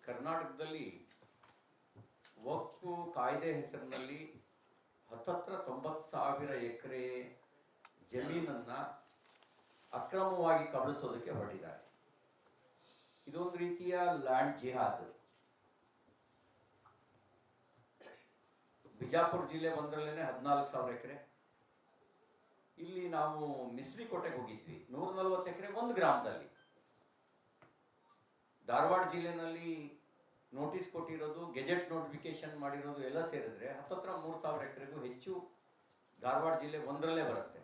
ಕರ್ನಾಟಕದಲ್ಲಿ ವಕ್ಫ್ ಕಾಯ್ದೆ ಹೆಸರಿನಲ್ಲಿ ಹತ್ತತ್ರ 90,000 ಎಕರೆ ಜಮೀನನ್ನ ಅಕ್ರಮವಾಗಿ ಕಬಳಿಸೋದಕ್ಕೆ ಹೊರಟಿದ್ದಾರೆ. ಇದೊಂದು ರೀತಿಯ ಲ್ಯಾಂಡ್ ಜಿಹಾದ್. ಬಿಜಾಪುರ ಜಿಲ್ಲೆ ಒಂದರಲ್ಲೇನೆ 14,000 ಎಕರೆ. ಇಲ್ಲಿ ನಾವು ಮಿಸ್ರಿಕೋಟೆಗೆ ಹೋಗಿದ್ವಿ, 140 ಎಕರೆ ಒಂದು ಗ್ರಾಮದಲ್ಲಿ. ಧಾರವಾಡ ಜಿಲ್ಲೆನಲ್ಲಿ ನೋಟಿಸ್ ಕೊಟ್ಟಿರೋದು, ಗೆಜೆಟ್ ನೋಟಿಫಿಕೇಶನ್ ಮಾಡಿರೋದು ಎಲ್ಲ ಸೇರಿದ್ರೆ ಹತ್ತತ್ರ 3,000 ಎಕರೆಗೂ ಹೆಚ್ಚು ಧಾರವಾಡ ಜಿಲ್ಲೆ ಒಂದರಲ್ಲೇ ಬರುತ್ತೆ.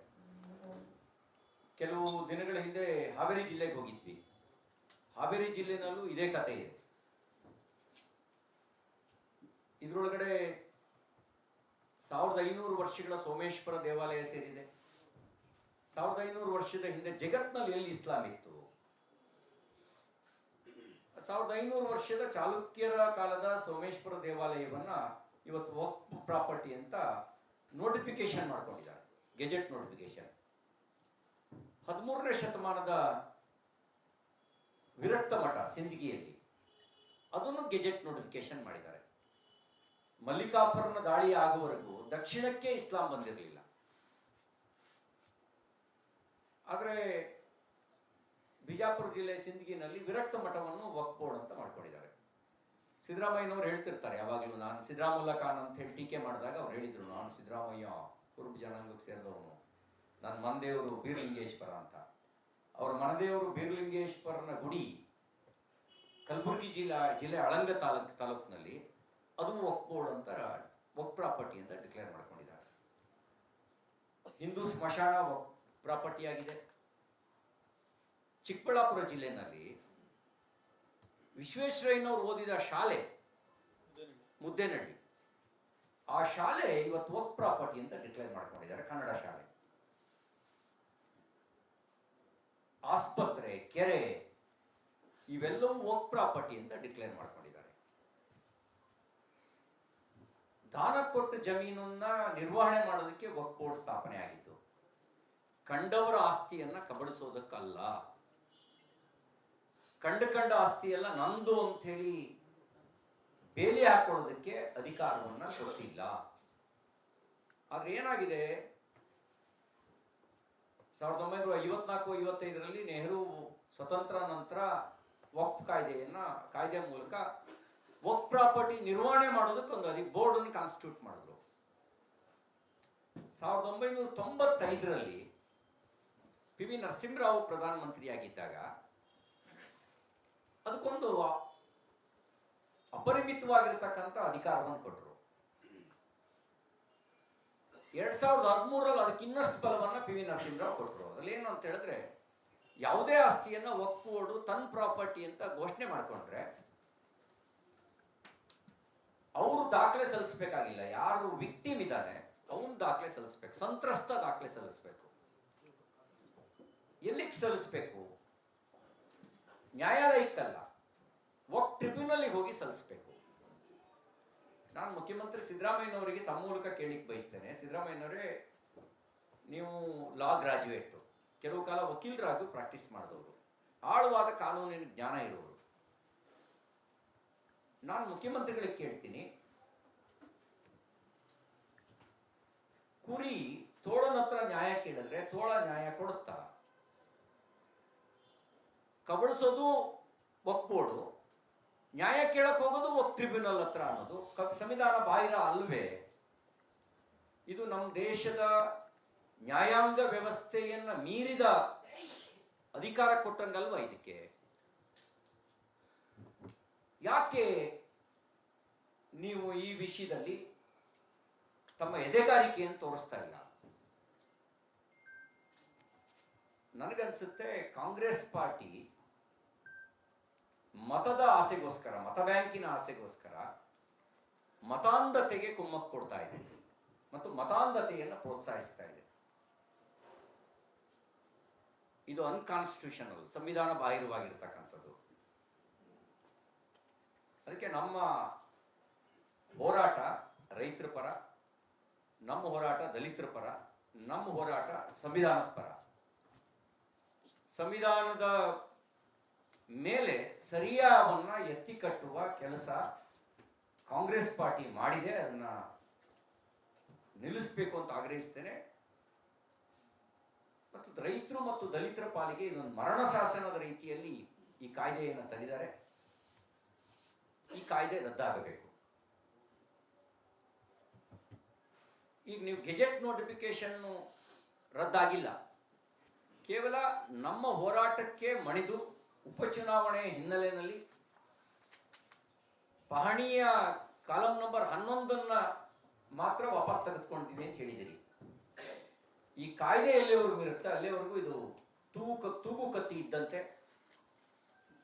ಕೆಲವು ದಿನಗಳ ಹಿಂದೆ ಹಾವೇರಿ ಜಿಲ್ಲೆಗೆ ಹೋಗಿದ್ವಿ. ಹಾವೇರಿ ಜಿಲ್ಲೆನಲ್ಲೂ ಇದೇ ಕಥೆ ಇದೆ. ಇದರೊಳಗಡೆ 1500 ವರ್ಷಗಳ ಸೋಮೇಶ್ವರ ದೇವಾಲಯ ಸೇರಿದೆ. 1500 ವರ್ಷದ ಹಿಂದೆ ಜಗತ್ನಲ್ಲಿ ಎಲ್ಲಿ ಇಸ್ಲಾಂ ಇತ್ತು? 1500 ವರ್ಷದ ಚಾಲುಕ್ಯರ ಕಾಲದ ಸೋಮೇಶ್ವರ ದೇವಾಲಯವನ್ನ ಇವತ್ತು ವಕ್ಫ್ ಪ್ರಾಪರ್ಟಿ ಅಂತ ನೋಟಿಫಿಕೇಶನ್ ಮಾಡ್ಕೊಂಡಿದ್ದಾರೆ, ಗೆಜೆಟ್ ನೋಟಿಫಿಕೇಶನ್. 13ನೇ ಶತಮಾನದ ವಿರಕ್ತ ಮಠ ಸಿಂದಗಿಯಲ್ಲಿ, ಅದನ್ನು ಗೆಜೆಟ್ ನೋಟಿಫಿಕೇಶನ್ ಮಾಡಿದ್ದಾರೆ. ಮಲ್ಲಿಕಾಫರ್ನ ದಾಳಿ ಆಗುವವರೆಗೂ ದಕ್ಷಿಣಕ್ಕೆ ಇಸ್ಲಾಂ ಬಂದಿರಲಿಲ್ಲ. ಆದರೆ ಬಿಜಾಪುರ ಜಿಲ್ಲೆ ಸಿಂದಗಿನಲ್ಲಿ ವಿರಕ್ತ ಮಠವನ್ನು ವಕ್ಫ್ ಬೋರ್ಡ್ ಅಂತ ಮಾಡ್ಕೊಂಡಿದ್ದಾರೆ. ಸಿದ್ದರಾಮಯ್ಯನವರು ಹೇಳ್ತಿರ್ತಾರೆ ಯಾವಾಗಲೂ, ನಾನು ಸಿದ್ದರಾಮುಲ್ಲಾ ಖಾನ್ ಅಂತ ಹೇಳಿ ಟೀಕೆ ಮಾಡಿದಾಗ ಅವ್ರು ಹೇಳಿದ್ರು, ನಾನು ಸಿದ್ದರಾಮಯ್ಯ ಕುರುಬ ಜನಾಂಗಕ್ಕೆ ಸೇರಿದವನು, ನನ್ನ ಮನದೇವರು ಬೀರಲಿಂಗೇಶ್ವರ ಅಂತ. ಅವರ ಮನದೇವರು ಬೀರಲಿಂಗೇಶ್ವರನ ಗುಡಿ ಕಲಬುರಗಿ ಜಿಲ್ಲೆ ಅಳಂಗ ತಾಲೂಕಿನಲ್ಲಿ, ಅದು ವಕ್ಫ್ ಬೋರ್ಡ್ ಅಂತ, ವಕ್ಫ್ ಪ್ರಾಪರ್ಟಿ ಅಂತ ಡಿಕ್ಲೇರ್ ಮಾಡ್ಕೊಂಡಿದ್ದಾರೆ. ಹಿಂದೂ ಸ್ಮಶಾನ ವಕ್ಫ್ ಪ್ರಾಪರ್ಟಿ ಆಗಿದೆ. ಚಿಕ್ಕಬಳ್ಳಾಪುರ ಜಿಲ್ಲೆನಲ್ಲಿ ವಿಶ್ವೇಶ್ವರಯ್ಯನವರು ಓದಿದ ಶಾಲೆ ಮುದ್ದೇನಹಳ್ಳಿ, ಆ ಶಾಲೆ ಇವತ್ತು ವಕ್ಫ್ ಪ್ರಾಪರ್ಟಿ ಅಂತ ಡಿಕ್ಲೇರ್ ಮಾಡ್ಕೊಂಡಿದ್ದಾರೆ, ಕನ್ನಡ ಶಾಲೆ. ಆಸ್ಪತ್ರೆ, ಕೆರೆ ಇವೆಲ್ಲವೂ ವಕ್ಫ್ ಪ್ರಾಪರ್ಟಿ ಅಂತ ಡಿಕ್ಲೇರ್ ಮಾಡ್ಕೊಂಡಿದ್ದಾರೆ. ದಾನ ಕೊಟ್ಟ ಜಮೀನನ್ನ ನಿರ್ವಹಣೆ ಮಾಡೋದಕ್ಕೆ ವಕ್ಫ್ ಬೋರ್ಡ್ ಸ್ಥಾಪನೆ ಆಗಿತ್ತು. ಕಂಡವರ ಆಸ್ತಿಯನ್ನ ಕಬಳಿಸೋದಕ್ಕಲ್ಲ. ಕಂಡ ಆಸ್ತಿಯೆಲ್ಲ ನಂದು ಅಂತ ಹೇಳಿ ಬೇಲಿ ಹಾಕೊಳ್ಳೋದಕ್ಕೆ ಅಧಿಕಾರವನ್ನ ಕೊಟ್ಟಿಲ್ಲ. ಆದ್ರೆ ಏನಾಗಿದೆ, 1954-55ರಲ್ಲಿ ನೆಹರು ಸ್ವತಂತ್ರ ನಂತರ ವಕ್ಫ್ ಕಾಯ್ದೆ ಮೂಲಕ ವಕ್ಫ್ ಪ್ರಾಪರ್ಟಿ ನಿರ್ವಹಣೆ ಮಾಡೋದಕ್ಕೆ ಒಂದು ಬೋರ್ಡ್ ಅನ್ನು ಕಾನ್ಸ್ಟಿಟ್ಯೂಟ್ ಮಾಡಿದ್ರು. 1995ರಲ್ಲಿ ಪಿ ವಿ ನರಸಿಂಹರಾವ್ ಪ್ರಧಾನಮಂತ್ರಿಯಾಗಿದ್ದಾಗ ಅದಕ್ಕೊಂದು ಅಪರಿಮಿತವಾಗಿರ್ತಕ್ಕಂಥ ಅಧಿಕಾರವನ್ನು ಕೊಟ್ಟರು. 2013ರಲ್ಲಿ ಅದಕ್ಕೆ ಇನ್ನಷ್ಟು ಬಲವನ್ನ ಪಿ ವಿ ನರಸಿಂಹರಾವ್ ಕೊಟ್ಟರು. ಅದ್ರಲ್ಲಿ ಏನು ಅಂತ ಹೇಳಿದ್ರೆ, ಯಾವುದೇ ಆಸ್ತಿಯನ್ನ ವಕ್ಫ್ ಬೋರ್ಡ್ ತನ್ನ ಪ್ರಾಪರ್ಟಿ ಅಂತ ಘೋಷಣೆ ಮಾಡ್ಕೊಂಡ್ರೆ ಅವರು ದಾಖಲೆ ಸಲ್ಲಿಸಬೇಕಾಗಿಲ್ಲ. ಯಾರು ವಿಕ್ಟಿಮ್ ಇದ್ದಾನೆ ಅವನು ದಾಖಲೆ ಸಲ್ಲಿಸ್ಬೇಕು, ಸಂತ್ರಸ್ತ ದಾಖಲೆ ಸಲ್ಲಿಸ್ಬೇಕು. ಎಲ್ಲಿಗೆ ಸಲ್ಲಿಸ್ಬೇಕು? ನ್ಯಾಯಾಲಯಕ್ಕಲ್ಲ, ವಕ್ಫ್ ಟ್ರಿಬ್ಯುನಲ್ಗೆ ಹೋಗಿ ಸಲ್ಲಿಸ್ಬೇಕು. ನಾನು ಮುಖ್ಯಮಂತ್ರಿ ಸಿದ್ದರಾಮಯ್ಯನವರಿಗೆ ತಮ್ಮ ಮೂಲಕ ಕೇಳಿಕ್ ಬಯಸ್ತೇನೆ. ಸಿದ್ದರಾಮಯ್ಯನವರೇ, ನೀವು ಲಾ ಗ್ರಾಜ್ಯುಯೇಟ್, ಕೆಲವು ಕಾಲ ವಕೀಲರಾಗೂ ಪ್ರಾಕ್ಟೀಸ್ ಮಾಡಿದವರು, ಆಳವಾದ ಕಾನೂನಿನ ಜ್ಞಾನ ಇರೋರು. ನಾನು ಮುಖ್ಯಮಂತ್ರಿಗಳಿಗೆ ಕೇಳ್ತೀನಿ, ಕುರಿ ತೋಳನ ಹತ್ರ ನ್ಯಾಯ ಕೇಳಿದ್ರೆ ತೋಳ ನ್ಯಾಯ ಕೊಡುತ್ತಾ? ಕಬಳಿಸೋದು ವಕ್ಫ್ ಬೋರ್ಡು, ನ್ಯಾಯ ಕೇಳಕ್ ಹೋಗೋದು ವಕ್ಫ್ ಟ್ರಿಬ್ಯುನಲ್ ಹತ್ರ ಅನ್ನೋದು ಸಂವಿಧಾನ ಬಾಹಿರ ಅಲ್ವೇ? ಇದು ನಮ್ಮ ದೇಶದ ನ್ಯಾಯಾಂಗ ವ್ಯವಸ್ಥೆಯನ್ನ ಮೀರಿದ ಅಧಿಕಾರ ಕೊಟ್ಟಂಗಲ್ವಾ? ಇದಕ್ಕೆ ಯಾಕೆ ನೀವು ಈ ವಿಷಯದಲ್ಲಿ ತಮ್ಮ ಎದೆಗಾರಿಕೆಯನ್ನು ತೋರಿಸ್ತಾ ಇಲ್ಲ? ನನಗನ್ಸುತ್ತೆ ಕಾಂಗ್ರೆಸ್ ಪಾರ್ಟಿ ಮತದ ಆಸೆಗೋಸ್ಕರ, ಮತ ಬ್ಯಾಂಕಿನ ಆಸೆಗೋಸ್ಕರ ಮತಾಂಧತೆಗೆ ಕುಮ್ಮಕ್ಕು ಕೊಡ್ತಾ ಇದೆ ಮತ್ತು ಮತಾಂಧತೆಯನ್ನು ಪ್ರೋತ್ಸಾಹಿಸ್ತಾ ಇದೆ. ಇದು ಅನ್ಕಾನ್ಸ್ಟಿಟ್ಯೂಷನಲ್, ಸಂವಿಧಾನ ಬಾಹಿರವಾಗಿರ್ತಕ್ಕಂಥದ್ದು. ಅದಕ್ಕೆ ನಮ್ಮ ಹೋರಾಟ ರೈತರ ಪರ, ನಮ್ಮ ಹೋರಾಟ ದಲಿತರ ಪರ, ನಮ್ಮ ಹೋರಾಟ ಸಂವಿಧಾನದ ಪರ. ಸಂವಿಧಾನದ ಮೇಲೆ ಸರಿಯಾವನ್ನ ಎತ್ತಿ ಕಟ್ಟುವ ಕೆಲಸ ಕಾಂಗ್ರೆಸ್ ಪಾರ್ಟಿ ಮಾಡಿದೆ. ಅದನ್ನ ನಿಲ್ಲಿಸಬೇಕು ಅಂತ ಆಗ್ರಹಿಸ್ತೇನೆ. ಮತ್ತು ರೈತರು ಮತ್ತು ದಲಿತರ ಪಾಲಿಗೆ ಇದೊಂದು ಮರಣ ಶಾಸನದ ರೀತಿಯಲ್ಲಿ ಈ ಕಾಯ್ದೆಯನ್ನು ತಂದಿದ್ದಾರೆ. ಈ ಕಾಯ್ದೆ ರದ್ದಾಗಬೇಕು. ಈಗ ನೀವು ಗೆಜೆಟ್ ನೋಟಿಫಿಕೇಶನ್ ರದ್ದಾಗಿಲ್ಲ, ಕೇವಲ ನಮ್ಮ ಹೋರಾಟಕ್ಕೆ ಮಣಿದು ಉಪಚುನಾವಣೆ ಹಿನ್ನೆಲೆಯಲ್ಲಿ ಪಹಣಿಯ ಕಾಲಂ ನಂಬರ್ 11 ಮಾತ್ರ ವಾಪಸ್ ತೆಗೆದುಕೊಂಡಿದ್ದೀವಿ ಅಂತ ಹೇಳಿದಿರಿ. ಈ ಕಾಯ್ದೆ ಎಲ್ಲಿವರೆಗೂ ಇರುತ್ತೆ ಅಲ್ಲಿವರೆಗೂ ಇದು ತೂಗು ಕತ್ತಿ ಇದ್ದಂತೆ,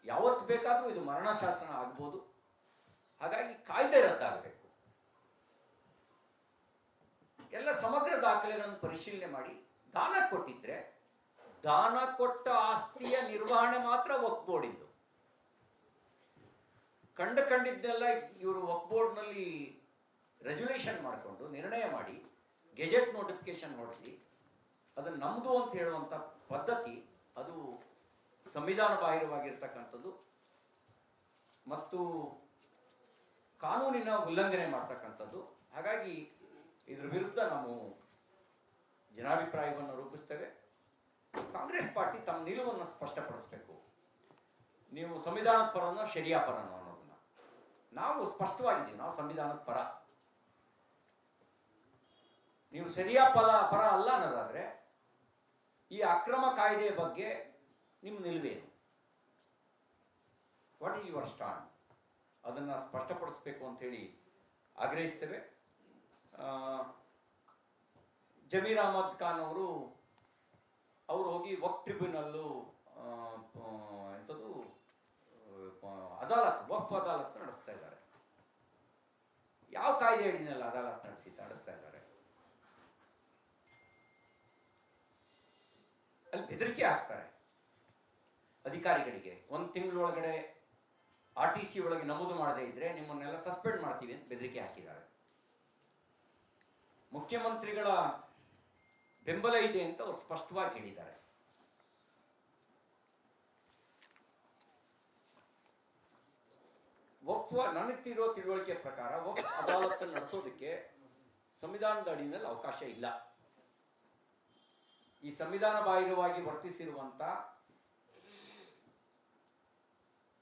ಯಾವತ್ತು ಬೇಕಾದರೂ ಇದು ಮರಣ ಶಾಸನ ಆಗ್ಬೋದು. ಹಾಗಾಗಿ ಕಾಯ್ದೆ ರದ್ದಾಗಬೇಕು. ಎಲ್ಲ ಸಮಗ್ರ ದಾಖಲೆಗಳನ್ನು ಪರಿಶೀಲನೆ ಮಾಡಿ ದಾನ ಕೊಟ್ಟಿದ್ರೆ ದಾನ ಕೊಟ್ಟ ಆಸ್ತಿಯ ನಿರ್ವಹಣೆ ಮಾತ್ರ ವಕ್ಫ್ ಬೋರ್ಡಿಂದು. ಕಂಡಿದ್ದೆಲ್ಲ ಇವರು ವಕ್ಫ್ ಬೋರ್ಡ್ನಲ್ಲಿ ರೆಗ್ಯುಲೇಷನ್ ಮಾಡಿಕೊಂಡು ನಿರ್ಣಯ ಮಾಡಿ ಗೆಜೆಟ್ ನೋಟಿಫಿಕೇಶನ್ ಹೊರಡಿಸಿ ಅದನ್ನು ನಮ್ದು ಅಂತ ಹೇಳುವಂಥ ಪದ್ಧತಿ ಅದು ಸಂವಿಧಾನ ಬಾಹಿರವಾಗಿರ್ತಕ್ಕಂಥದ್ದು ಮತ್ತು ಕಾನೂನಿನ ಉಲ್ಲಂಘನೆ ಮಾಡ್ತಕ್ಕಂಥದ್ದು. ಹಾಗಾಗಿ ಇದ್ರ ವಿರುದ್ಧ ನಾವು ಜನಾಭಿಪ್ರಾಯವನ್ನು ರೂಪಿಸ್ತೇವೆ. ಕಾಂಗ್ರೆಸ್ ಪಾರ್ಟಿ ತಮ್ಮ ನಿಲುವನ್ನು ಸ್ಪಷ್ಟಪಡಿಸಬೇಕು. ನೀವು ಸಂವಿಧಾನದ ಪರನೋ ಶರಿಯಾ ಪರನೋ ಅನ್ನೋದನ್ನ ನಾವು ಸ್ಪಷ್ಟವಾಗಿದ್ದೀವಿ. ನಾವು ಸಂವಿಧಾನದ ಪರ. ನೀವು ಶರಿಯಾ ಪರ ಅಲ್ಲ ಅನ್ನೋದಾದ್ರೆ ಈ ಅಕ್ರಮ ಕಾಯ್ದೆಯ ಬಗ್ಗೆ ನಿಮ್ಮ ನಿಲುವೇನು? What is your stand? ಅದನ್ನು ಸ್ಪಷ್ಟಪಡಿಸಬೇಕು ಅಂತೇಳಿ ಆಗ್ರಹಿಸ್ತೇವೆ. ಜಮೀರ್ ಅಹಮದ್ ಖಾನ್ ಅವರು ಹೋಗಿ ವಕ್ಫ್ ಟ್ರಿಬ್ಯುನಲ್ಲು ಎಂಥದ್ದು ವಕ್ಫ್ ಅದಾಲತ್ ನಡೆಸ್ತಾ ಇದ್ದಾರೆ. ಯಾವ ಕಾಯ್ದೆ ಅಡಿನಲ್ಲಿ ಅದಾಲತ್ ನಡೆಸ್ತಾ ಇದ್ದಾರೆ? ಅಲ್ಲಿ ಬೆದರಿಕೆ ಹಾಕ್ತಾರೆ ಅಧಿಕಾರಿಗಳಿಗೆ. 1 ತಿಂಗಳೊಳಗಡೆ RTC ಒಳಗೆ ನಮೂದು ಮಾಡದೇ ಇದ್ರೆ ನಿಮ್ಮನ್ನೆಲ್ಲ ಸಸ್ಪೆಂಡ್ ಮಾಡ್ತೀವಿ ಅಂತ ಬೆದರಿಕೆ ಹಾಕಿದ್ದಾರೆ. ಮುಖ್ಯಮಂತ್ರಿಗಳ ಬೆಂಬಲ ಇದೆ ಅಂತ ಅವ್ರು ಸ್ಪಷ್ಟವಾಗಿ ಹೇಳಿದ್ದಾರೆ. ವಕ್ಫ್ ನನಗಿರೋ ತಿಳುವಳಿಕೆ ಪ್ರಕಾರ ವಕ್ಫ್ ಅದಾಲತ್ ನಡೆಸೋದಕ್ಕೆ ಸಂವಿಧಾನದ ಅಡಿಯಲ್ಲಿ ಅವಕಾಶ ಇಲ್ಲ. ಈ ಸಂವಿಧಾನ ಬಾಹಿರವಾಗಿ ವರ್ತಿಸಿರುವಂತ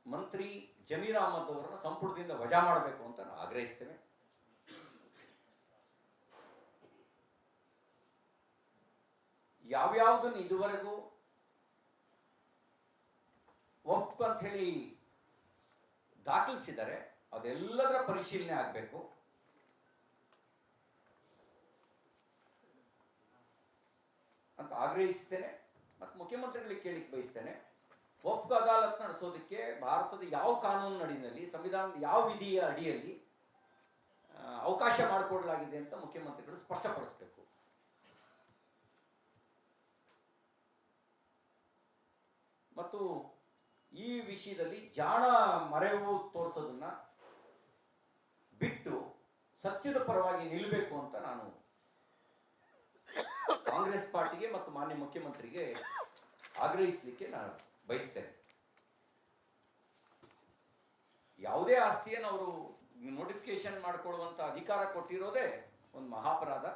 ಮಂತ್ರಿ ಜಮೀರ್ ಅಹಮದ್ ಅವರನ್ನು ಸಂಪುಟದಿಂದ ವಜಾ ಮಾಡಬೇಕು ಅಂತ ನಾವು ಆಗ್ರಹಿಸ್ತೇವೆ. ಯಾವ್ಯಾವುದನ್ನು ಇದುವರೆಗೂ ವಕ್ಫ್ ಅಂತ ಹೇಳಿ ದಾಖಲಿಸಿದ್ದಾರೆ ಅದೆಲ್ಲದರ ಪರಿಶೀಲನೆ ಆಗಬೇಕು. ಅಂತ ಆಗ್ರಹಿಸ್ತೇನೆ. ಮತ್ತು ಮುಖ್ಯಮಂತ್ರಿಗಳಿಗೆ ಕೇಳಿಕ್ ಬಯಸ್ತೇನೆ, ವಕ್ಫ್ ಅದಾಲತ್ ನಡೆಸೋದಕ್ಕೆ ಭಾರತದ ಯಾವ ಕಾನೂನು ಅಡಿಯಲ್ಲಿ, ಸಂವಿಧಾನದ ಯಾವ ವಿಧಿಯ ಅಡಿಯಲ್ಲಿ ಅವಕಾಶ ಮಾಡಿಕೊಡಲಾಗಿದೆ ಅಂತ ಮುಖ್ಯಮಂತ್ರಿಗಳು ಸ್ಪಷ್ಟಪಡಿಸಬೇಕು. ಮತ್ತು ಈ ವಿಷಯದಲ್ಲಿ ಜಾಣ ಮರೆವು ತೋರಿಸೋದನ್ನ ಬಿಟ್ಟು ಸತ್ಯದ ಪರವಾಗಿ ನಿಲ್ಲಬೇಕು ಅಂತ ನಾನು ಕಾಂಗ್ರೆಸ್ ಪಾರ್ಟಿಗೆ ಮತ್ತು ಮಾನ್ಯ ಮುಖ್ಯಮಂತ್ರಿಗೆ ಆಗ್ರಹಿಸಲಿಕ್ಕೆ ನಾನು ಬಯಸ್ತೇನೆ. ಯಾವುದೇ ಆಸ್ತಿಯನ್ನು ಅವರು ನೋಟಿಫಿಕೇಶನ್ ಮಾಡಿಕೊಳ್ಳುವಂತ ಅಧಿಕಾರ ಕೊಟ್ಟಿರೋದೇ ಒಂದು ಮಹಾಪರಾಧ.